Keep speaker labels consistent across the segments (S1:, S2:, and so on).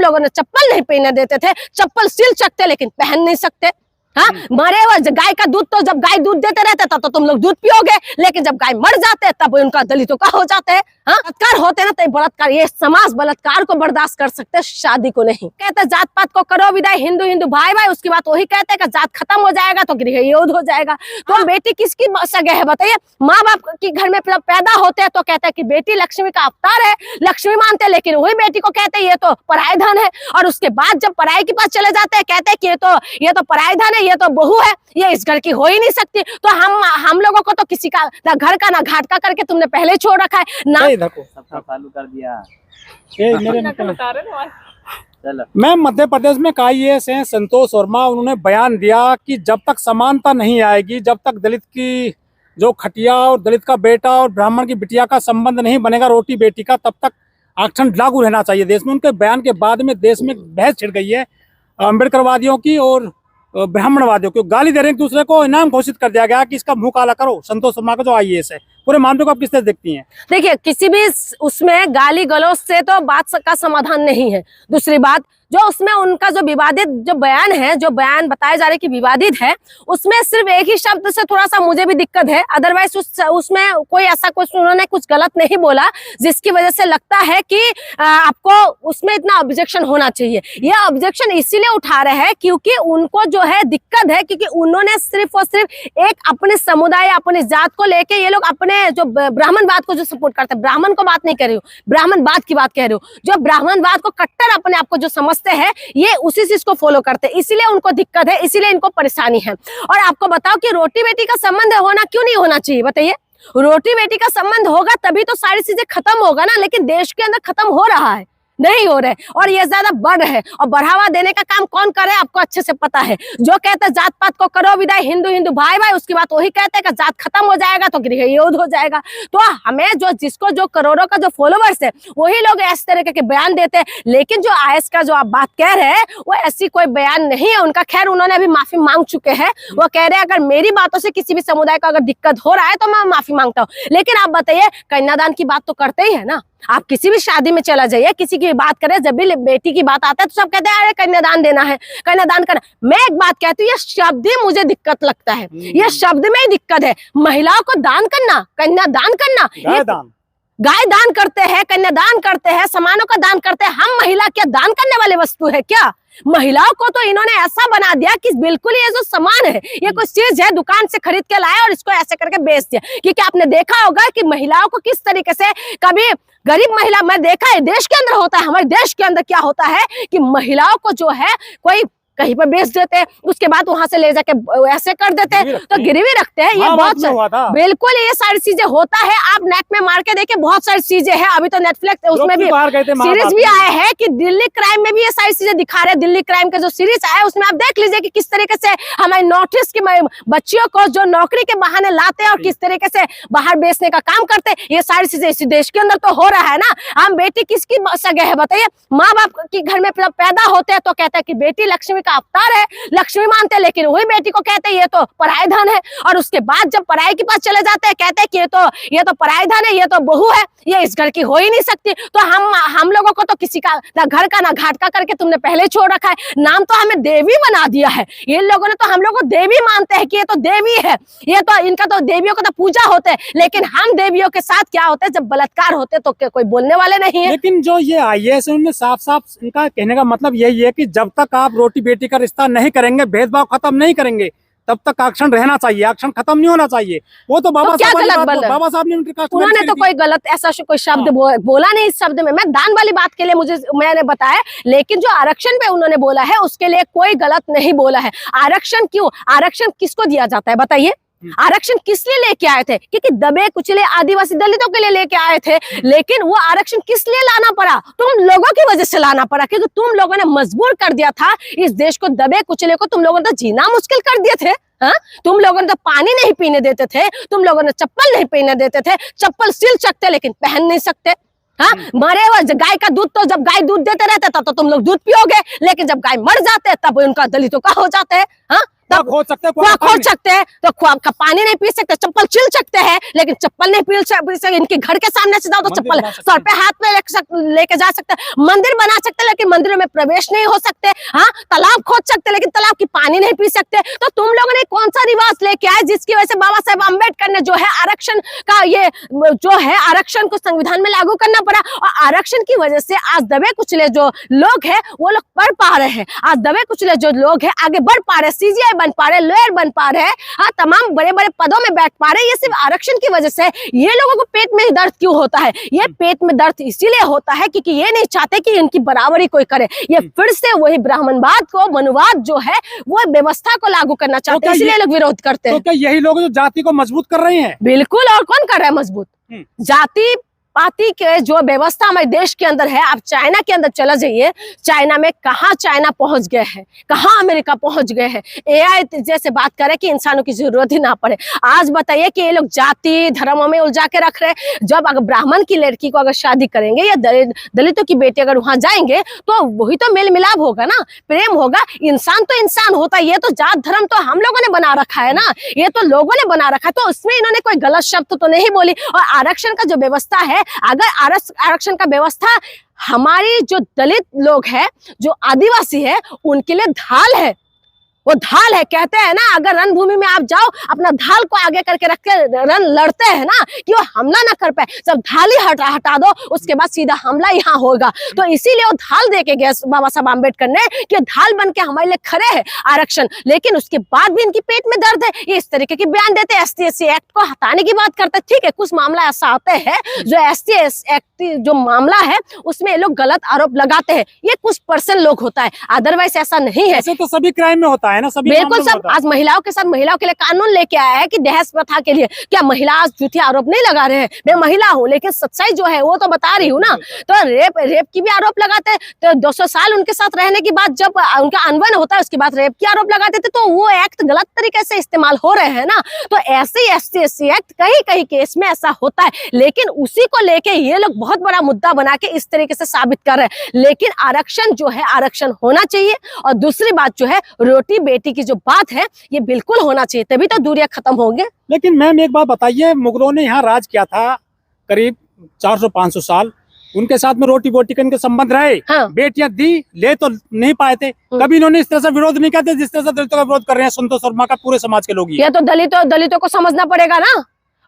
S1: लोगों ने चप्पल नहीं पहनने देते थे, चप्पल सिल सकते लेकिन पहन नहीं सकते। हाँ, मरे हुए गाय का दूध, तो जब गाय दूध देते रहते था तो तुम लोग दूध पियोगे, लेकिन जब गाय मर जाते हैं तब उनका दलितों का हो जाते हैं। हाँ, बलात्कार होते ना तो बलात्कार, ये समाज बलात्कार को बर्दाश्त कर सकते हैं, शादी को नहीं। कहते जात पात को करो विदाई, हिंदू हिंदू भाई भाई, उसके बाद वही कहते हैं कि जात खत्म हो जाएगा तो गृह युद्ध हो जाएगा। तो बेटी किसकी सगे है बताइए? माँ बाप के घर में पैदा होते हैं तो कहते हैं कि बेटी लक्ष्मी का अवतार है, लक्ष्मी मानते हैं, लेकिन वही बेटी को कहते हैं ये तो पराय धन है। और उसके बाद जब पराई के पास चले जाते हैं कहते हैं कि ये तो पराय धन है, ये तो बहू है, ये इस घर की हो ही नहीं सकती। तो हम लोगों को तो किसी का ना घर का ना घाट का करके तुमने पहले छोड़ रखा है ना।
S2: सबका चालू कर दिया।
S3: मैं मध्य प्रदेश में IAS हैं संतोष वर्मा, उन्होंने बयान दिया कि जब तक समानता नहीं आएगी, जब तक दलित की जो खटिया और दलित का बेटा और ब्राह्मण की बिटिया का संबंध नहीं बनेगा रोटी बेटी का, तब तक आरक्षण लागू रहना चाहिए देश में। उनके बयान के बाद में देश में बहस छिड़ गई है अम्बेडकरवादियों की और ब्राह्मणवादियों की। गाली दे रहे हैं एक दूसरे को, इनाम घोषित कर दिया गया कि इसका मुंह काला करो। संतोष वर्मा का जो IAS है, पूरे मामले को आप किस तरह देखती हैं?
S1: देखिए, किसी भी उसमें गाली गलौज से तो बात का समाधान नहीं है। दूसरी बात, जो उसमें उनका जो विवादित जो बयान है, जो बयान बताए जा रहे कि विवादित है, उसमें सिर्फ एक ही शब्द से थोड़ा सा मुझे भी दिक्कत है। अदरवाइज उसमें कोई ऐसा कुछ उन्होंने कुछ गलत नहीं बोला जिसकी वजह से लगता है कि आपको उसमें इतना ऑब्जेक्शन होना चाहिए। ये ऑब्जेक्शन इसीलिए उठा रहे हैं क्योंकि उनको जो है दिक्कत है, क्योंकि उन्होंने सिर्फ और सिर्फ एक अपने समुदाय अपने जात को लेके, ये लोग अपने जो ब्राह्मणवाद को जो सपोर्ट करते हैं, ब्राह्मण को बात नहीं कर रही हूँ, ब्राह्मणवाद की बात कह रही हूँ, जो ब्राह्मणवाद को कट्टर अपने आप को जो समझते हैं, ये उसी चीज को फॉलो करते हैं, इसीलिए उनको दिक्कत है, इसीलिए इनको परेशानी है। और आपको बताओ कि रोटी बेटी का संबंध होना क्यों नहीं होना चाहिए बताइए? रोटी बेटी का संबंध होगा तभी तो सारी चीजें खत्म होगा ना, लेकिन देश के अंदर खत्म हो रहा है, नहीं हो रहे, और ये ज्यादा बढ़ रहे हैं। और बढ़ावा देने का काम कौन करे आपको अच्छे से पता है। जो कहते हैं जात पात को करो विदाई, हिंदू हिंदू भाई भाई, उसकी बात वही कहते हैं कि जात खत्म हो जाएगा तो गृह युद्ध हो जाएगा। तो हमें जिसको जो करोड़ों का जो फॉलोवर्स है वही लोग इस तरह के बयान देते हैं। लेकिन जो IAS का जो आप बात कह रहे हैं वो ऐसी कोई बयान नहीं है उनका। खैर, उन्होंने अभी माफी मांग चुके हैं। वो कह रहे हैं अगर मेरी बातों से किसी भी समुदाय को अगर दिक्कत हो रहा है तो मैं माफी मांगता हूँ। लेकिन आप बताइए, कन्यादान की बात तो करते ही है ना। आप किसी भी शादी में चला जाइए, किसी की बात करें, जब भी बेटी की बात आता है तो सब कहते हैं अरे कन्यादान देना है, कन्यादान करना। मैं एक बात कहती हूँ, ये शब्द ही मुझे दिक्कत लगता है, ये शब्द में ही दिक्कत है। महिलाओं को दान करना, कन्यादान करना, गाय दान करते हैं, कन्यादान करते हैं, सामानों का दान करते हैं। हम महिला क्या दान करने वाले वस्तु है क्या? महिलाओं को तो इन्होंने ऐसा बना दिया कि बिल्कुल ये जो सामान है, ये कोई चीज है दुकान से खरीद के लाया और इसको ऐसे करके बेच दिया। क्योंकि आपने देखा होगा कि महिलाओं को किस तरीके से, कभी गरीब महिला, मैं देखा है देश के अंदर होता है, हमारे देश के अंदर क्या होता है कि महिलाओं को जो है कोई कहीं पर बेच देते हैं, उसके बाद वहां से ले जाके ऐसे कर देते हैं, तो गिरवी रखते हैं। ये बहुत बिल्कुल ये सारी चीजें होता है। आप नेट में मार के देखिए, बहुत सारी चीजें हैं। अभी तो नेटफ्लिक्स उसमें भी सीरीज भी आए हैं कि दिल्ली क्राइम में भी ये सारी चीजें दिखा रहे हैं। दिल्ली क्राइम का जो सीरीज आया है उसमें आप देख लीजिए कि किस तरीके से हमारे नॉर्थ ईस्ट की बच्चियों को जो नौकरी के बहाने लाते हैं और किस तरीके से बाहर बेचने का काम करते हैं। ये सारी चीजें इसी देश के अंदर तो हो रहा है ना। हम बेटी किसकी सगे है बताइए? माँ बाप के घर में पैदा होते हैं तो कहते हैं कि बेटी लक्ष्मी का अवतार है, लक्ष्मी मानते हैं, लेकिन वही बेटी को कहते हैं ये तो पराय धन है। और उसके बाद जब पराई के पास चले जाते हैं कहते हैं कि ये तो पराय धन है, ये तो बहू है, ये इस घर की हो ही नहीं सकती। तो हम लोगों को तो किसी का ना घर का ना घाट का करके तुमने पहले छोड़ रखा है। नाम तो हमें देवी बना दिया है। ये लोगों ने तो हम लोग को देवी मानते हैं कि ये तो देवी है, ये तो इनका तो देवियों का तो पूजा होते है। लेकिन हम देवियों के साथ क्या होते हैं, जब बलात्कार होते तो कोई बोलने वाले नहीं है।
S3: लेकिन जो ये IAS है उनमें साफ साफ इनका कहने का मतलब यही है कि जब तक आप रोटी बेटी का रिश्ता नहीं करेंगे, भेदभाव खत्म नहीं करेंगे, तब तक आरक्षण रहना चाहिए, आरक्षण खत्म नहीं होना चाहिए। वो तो बाबा साहब ने
S1: उन्होंने तो कोई गलत ऐसा कोई शब्द बोला नहीं। इस शब्द में मैं दान वाली बात के लिए मैंने बताया, लेकिन जो आरक्षण पे उन्होंने बोला है उसके लिए कोई गलत नहीं बोला है। आरक्षण क्यों, आरक्षण किसको दिया जाता है बताइए? आरक्षण किस लिए लेके आए थे? क्योंकि दबे कुचले आदिवासी दलितों के लिए लेके आए थे। लेकिन वो आरक्षण किस लिए लाना पड़ा? तुम लोगों की वजह से लाना पड़ा, क्योंकि तुम लोगों ने मजबूर कर दिया था इस देश को। दबे कुचले को तुम लोगों ने तो जीना मुश्किल कर दिए थे। हाँ, तुम लोगों ने तो पानी नहीं पीने देते थे, तुम लोगों ने चप्पल नहीं पहनने देते थे। चप्पल सिल सकते लेकिन पहन नहीं सकते। हाँ, मरे हुए गाय का दूध, तो जब गाय दूध देते रहते था तो तुम लोग दूध पियोगे, लेकिन जब गाय मर जाते तब उनका दलितों का हो जाते हैं। हाँ,
S3: तब खोद सकते हैं,
S1: कुआं खोद सकते हैं, तो कुआं का पानी नहीं पी सकते, चप्पल छिल सकते हैं, लेकिन चप्पल नहीं पी सकते। इनके घर के सामने से जाओ तो चप्पल सर पे हाथ में लेके जा सकते हैं, मंदिर बना सकते हैं, लेकिन मंदिरों में प्रवेश नहीं हो सकते। हाँ, तालाब खोद सकते हैं, लेकिन तालाब की पानी नहीं पी सकते। तो तुम लोगों ने कौन सा रिवाज लेके आए जिसकी वजह से बाबा साहेब अम्बेडकर ने जो है आरक्षण का ये जो है आरक्षण को संविधान में लागू करना पड़ा, और आरक्षण की वजह से आज दबे कुचले जो लोग हैं वो लोग पढ़ पा रहे हैं, आज दबे कुचले जो लोग हैं आगे बढ़ पा रहे हैं, सीजीआई बन पा रहे हैं, लॉयर बन पा रहे हैं, हाँ, तमाम बड़े बड़े पदों में बैठ पा रहे हैं। ये सिर्फ आरक्षण की वजह से। ये लोगों को पेट में दर्द क्यों होता है? ये पेट में दर्द इसीलिए होता है क्योंकि ये नहीं चाहते कि इनकी बराबरी कोई करे। ये फिर से वही ब्राह्मणवाद को, मनुवाद जो है वो व्यवस्था को लागू करना चाहते हैं, इसलिए लोग विरोध करते हैं।
S3: तो क्या यही लोग जो जाति को मजबूत कर रहे हैं?
S1: बिल्कुल, और कौन कर रहा है मजबूत? जाति पाति के जो व्यवस्था हमारे देश के अंदर है, आप चाइना के अंदर चला जाइए, चाइना में कहाँ चाइना पहुंच गए हैं, कहाँ अमेरिका पहुंच गए हैं। एआई जैसे बात करें कि इंसानों की जरूरत ही ना पड़े। आज बताइए कि ये लोग जाति धर्मों में उलझा के रख रहे हैं। जब अगर ब्राह्मण की लड़की को अगर शादी करेंगे या दलितों की बेटी अगर वहां जाएंगे तो वही तो मेल मिलाप होगा ना, प्रेम होगा। इंसान तो इंसान होता है, ये तो जात धर्म तो हम लोगों ने बना रखा है ना, ये तो लोगों ने बना रखा है। तो उसमें इन्होंने कोई गलत शब्द तो नहीं बोली। और आरक्षण का जो व्यवस्था है, अगर आरक्षण का व्यवस्था हमारी जो दलित लोग हैं, जो आदिवासी है, उनके लिए ढाल है, वो ढाल है। कहते हैं ना, अगर रणभूमि में आप जाओ अपना ढाल को आगे करके रख के रन लड़ते हैं ना कि वो हमला ना कर पाए, जब ढाल ही हटा दो उसके बाद सीधा हमला यहाँ होगा। तो इसीलिए वो ढाल दे के गए बाबा साहब अम्बेडकर ने कि ढाल बन के हमारे लिए खड़े हैं आरक्षण। लेकिन उसके बाद भी इनकी पेट में दर्द है, ये इस तरीके की बयान देते हैं, ST/SC एक्ट को हटाने की बात करते हैं। ठीक है, कुछ मामला ऐसा आते हैं जो ST/SC एक्ट जो मामला है उसमें ये लोग गलत आरोप लगाते हैं, ये कुछ % लोग होता है, अदरवाइज ऐसा नहीं है।
S3: ऐसे तो सभी क्राइम में होता है ना, सभी
S1: बिल्कुल सब। आज महिलाओं के साथ महिलाओं के लिए कानून लेके आया है कि दहेज प्रथा के लिए क्या महिला आज झूठे आरोप नहीं लगा रहे हैं? मैं महिला हूँ, लेकिन सच्चाई जो है वो तो बता रही हूँ ना। तो रेप की भी आरोप लगाते हैं, तो 200 साल उनके साथ रहने के बाद जब उनका अनबन होता है उसके बाद रेप की आरोप लगाते थे, तो वो एक्ट गलत तरीके से इस्तेमाल हो रहे हैं ना। तो ऐसे ही ST/SC एक्ट कहीं कहीं केस में ऐसा होता है, लेकिन उसी को लेके ये लोग बहुत बड़ा मुद्दा बना के इस तरीके से साबित कर रहे हैं। लेकिन आरक्षण जो है आरक्षण होना चाहिए। और दूसरी बात जो है रोटी बेटी की जो बात है ये बिल्कुल होना चाहिए, तभी तो दूरियां खत्म होंगे।
S3: लेकिन मैम एक बात बताइए, मुगलों ने यहाँ राज किया था करीब 400-500 साल, उनके साथ में रोटी बोटी के इनके संबंध रहे।
S1: हाँ।
S3: बेटियां दी, ले तो नहीं पाए थे, कभी इन्होंने इस तरह से विरोध नहीं किया था जिस तरह से दलितों का विरोध कर रहे हैं संतोष शर्मा का पूरे समाज के लोग।
S1: ये तो दलितों को समझना पड़ेगा ना।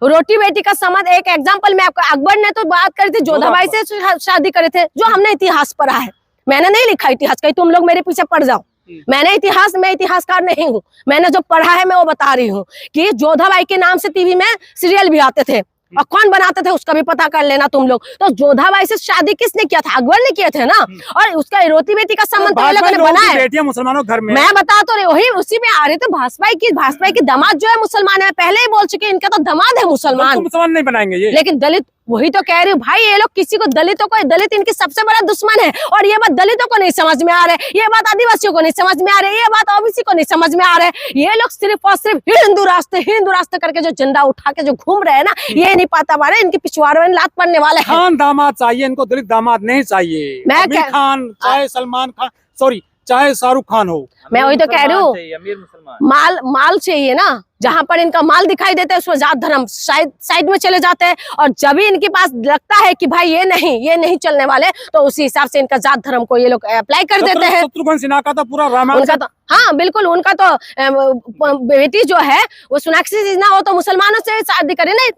S1: रोटी बेटी का संबंध, एक एग्जाम्पल मैं आपको, अकबर ने तो बात करी थी जोधाबाई से शादी करे थे, जो हमने इतिहास पढ़ा है। मैंने नहीं लिखा इतिहास, कहीं तुम लोग मेरे पीछे पड़ जाओ। मैं इतिहासकार नहीं हूँ, मैंने जो पढ़ा है मैं वो बता रही हूँ कि जोधाबाई के नाम से टीवी में सीरियल भी आते थे, और कौन बनाते थे उसका भी पता कर लेना तुम लोग। तो जोधाबाई से शादी किसने किया था? अकबर ने किया था ना। और उसका रोटी बेटी का संबंध तो लोगों ने बनाया।
S3: बेटियां मुसलमानों घर में,
S1: मैं बता तो रही, वही उसी में आ रही थी। भाजपा की दामाद जो है मुसलमान है, पहले ही बोल चुके इनका तो दामाद है मुसलमान
S3: नहीं बनाएंगे ये।
S1: लेकिन दलित, वही तो कह रही हूँ भाई, ये लोग किसी को दलित इनकी सबसे बड़ा दुश्मन है। और ये बात दलितों को नहीं समझ में आ रहा है, ये बात आदिवासियों को नहीं समझ में आ रही है, ये बात ओबीसी को नहीं समझ में आ रहा है। ये लोग सिर्फ और सिर्फ हिंदू रास्ते करके जो झंडा उठा के जो घूम रहे हैं ना, ये नहीं पता पा रहे इनके पिछवाड़ों में लात पड़ने वाले हैं।
S3: खान दामाद चाहिए इनको, दलित दामाद नहीं चाहिए। आमिर खान चाहे सलमान खान, सॉरी चाहे शाहरुख खान हो,
S1: मैं वही तो कह रही हूँ। माल चाहिए ना, जहाँ पर इनका माल दिखाई देता है उसमें जात धर्म साइड में चले जाते हैं। और जब भी इनके पास लगता है कि भाई ये नहीं चलने वाले, तो उसी हिसाब से इनका जात धर्म को ये लोग अप्लाई कर देते हैं।
S3: शत्रुघ्न सिन्हा का तो पूरा रामायण
S1: उनका तो, हाँ बिल्कुल, उनका तो बेटी जो है वो सोनाक्षी सिन्हा हो तो मुसलमानों से शादी करे ना।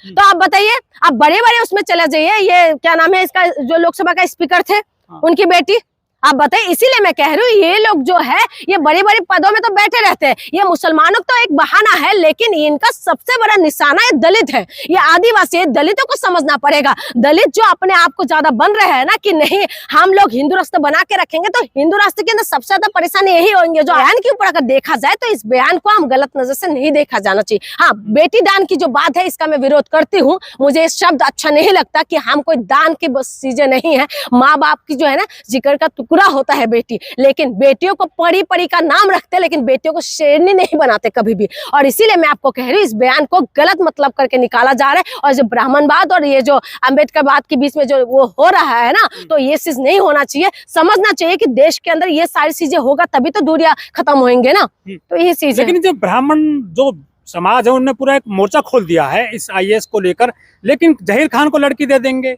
S1: तो आप बताइए, आप बड़े उसमें चले जाइए, ये क्या नाम है इसका, जो लोकसभा का स्पीकर थे, उनकी बेटी, आप बताइए। इसीलिए मैं कह रही हूँ ये लोग जो है ये बड़े पदों में तो बैठे रहते हैं। ये मुसलमानों का तो एक बहाना है, लेकिन इनका सबसे बड़ा निशाना ये दलित है, ये आदिवासी है। दलितों को समझना पड़ेगा। दलित जो अपने आप को ज्यादा बन रहे हैं ना कि नहीं हम लोग हिंदू राष्ट्र बना के रखेंगे, तो हिंदू राष्ट्र के अंदर सबसे ज्यादा परेशानी यही होंगे। जो बयान के ऊपर अगर देखा जाए तो इस बयान को हम गलत नजर से नहीं देखा जाना चाहिए। हाँ, बेटी दान की जो बात है इसका मैं विरोध करती हूँ। मुझे शब्द अच्छा नहीं लगता कि हम कोई दान की बस चीजें नहीं है। माँ बाप की जो है ना जिक्र का टुकड़ा होता है बेटी, लेकिन बेटियों को परी परी का नाम रखते हैं, लेकिन बेटियों को शेरनी नहीं बनाते कभी भी। और इसीलिए मैं आपको कह रही हूँ, इस बयान को गलत मतलब करके निकाला जा रहा है। और जो ब्राह्मणवाद और ये जो अम्बेडकरवाद के बीच में जो वो हो रहा है ना, तो ये चीज नहीं होना चाहिए। समझना चाहिए कि देश के अंदर ये सारी चीजें होगा तभी तो दूरियां खत्म होंगे ना। तो ये चीज है।
S3: लेकिन जो ब्राह्मण जो समाज है उन्होंने पूरा एक मोर्चा खोल दिया है इस IAS को लेकर, लेकिन जहीर खान को लड़की दे देंगे,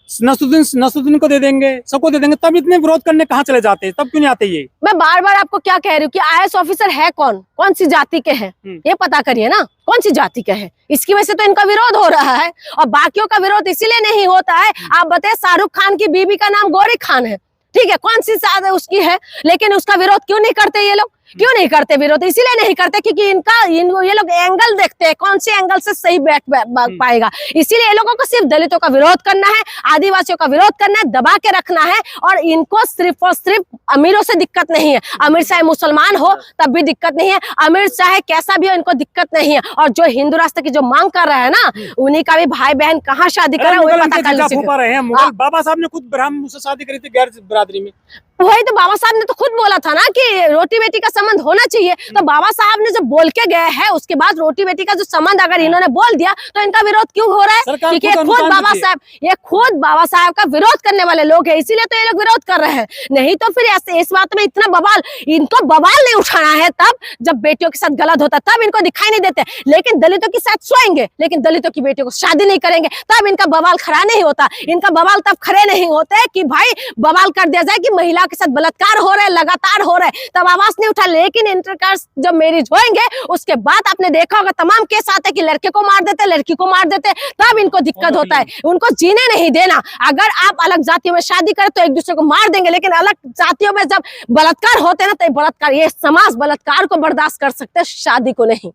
S3: नसरुद्दीन को दे देंगे, सबको दे देंगे, तब इतने विरोध करने कहाँ चले जाते हैं? तब क्यों नहीं आते ये? मैं
S1: बार बार आपको क्या कह रही हूँ कि IAS ऑफिसर है कौन सी जाति के हैं, ये पता करिए ना, कौन सी जाति के हैं। इसकी वजह से तो इनका विरोध हो रहा है, और बाकियों का विरोध इसीलिए नहीं होता है। आप बताइए, शाहरुख खान की बीवी का नाम गौरी खान है, ठीक है, कौन सी शादी उसकी है, लेकिन उसका विरोध क्यों नहीं करते ये लोग? क्यों नहीं करते विरोध? इसीलिए नहीं करते क्योंकि ये लोग एंगल देखते हैं, कौन से एंगल से सही बैठ पाएगा। इसीलिए ये लोगों को सिर्फ दलितों का विरोध करना है, आदिवासियों का विरोध करना है, दबा के रखना है। और इनको सिर्फ और सिर्फ अमीरों से दिक्कत नहीं है। अमीर चाहे मुसलमान हो तब भी दिक्कत नहीं है, अमीर चाहे कैसा भी हो, इनको दिक्कत नहीं है। और जो हिंदू राष्ट्र की जो मांग कर रहा है ना, उन्हीं का भी भाई बहन कहाँ शादी कर रहे हैं।
S3: बाबा साहब ने खुद ब्राह्मण से शादी करी थी गैर बिरादरी में।
S1: वही तो बाबा साहब ने तो खुद बोला था ना कि रोटी बेटी का संबंध होना चाहिए। तो बाबा साहब ने जब बोल के गए हैं, उसके बाद रोटी बेटी का जो संबंध अगर इन्होंने बोल दिया तो इनका विरोध क्यों हो रहा है? क्योंकि ये खुद बाबा साहब का विरोध करने वाले लोग हैं, इसीलिए तो ये लोग विरोध कर रहे हैं। नहीं तो फिर ऐसे इस बात में इतना बवाल, इनको बवाल नहीं उठाना है तब जब बेटियों के साथ गलत होता, तब इनको दिखाई नहीं देते। लेकिन दलितों के साथ सोएंगे, लेकिन दलितों की बेटियों को शादी नहीं करेंगे, तब इनका बवाल खड़ा नहीं होता। इनका बवाल तब खड़े नहीं होते कि भाई बवाल कर दिया जाए कि महिला के साथ बलात्कार हो रहा है, लगातार हो रहा है, तब आवाज नहीं उठा। लेकिन इंटरकास्ट जब मैरिज होंगे, उसके बाद आपने देखा होगा तमाम केस आते कि लड़के को मार देते, लड़की को मार देते, तब इनको दिक्कत होता है। उनको जीने नहीं देना। अगर आप अलग जातियों में शादी करें तो एक दूसरे को मार देंगे, लेकिन अलग जातियों में जब बलात्कार होते हैं ना, तो बलात्कार, ये समाज बलात्कार को बर्दाश्त कर सकते हैं, शादी को नहीं।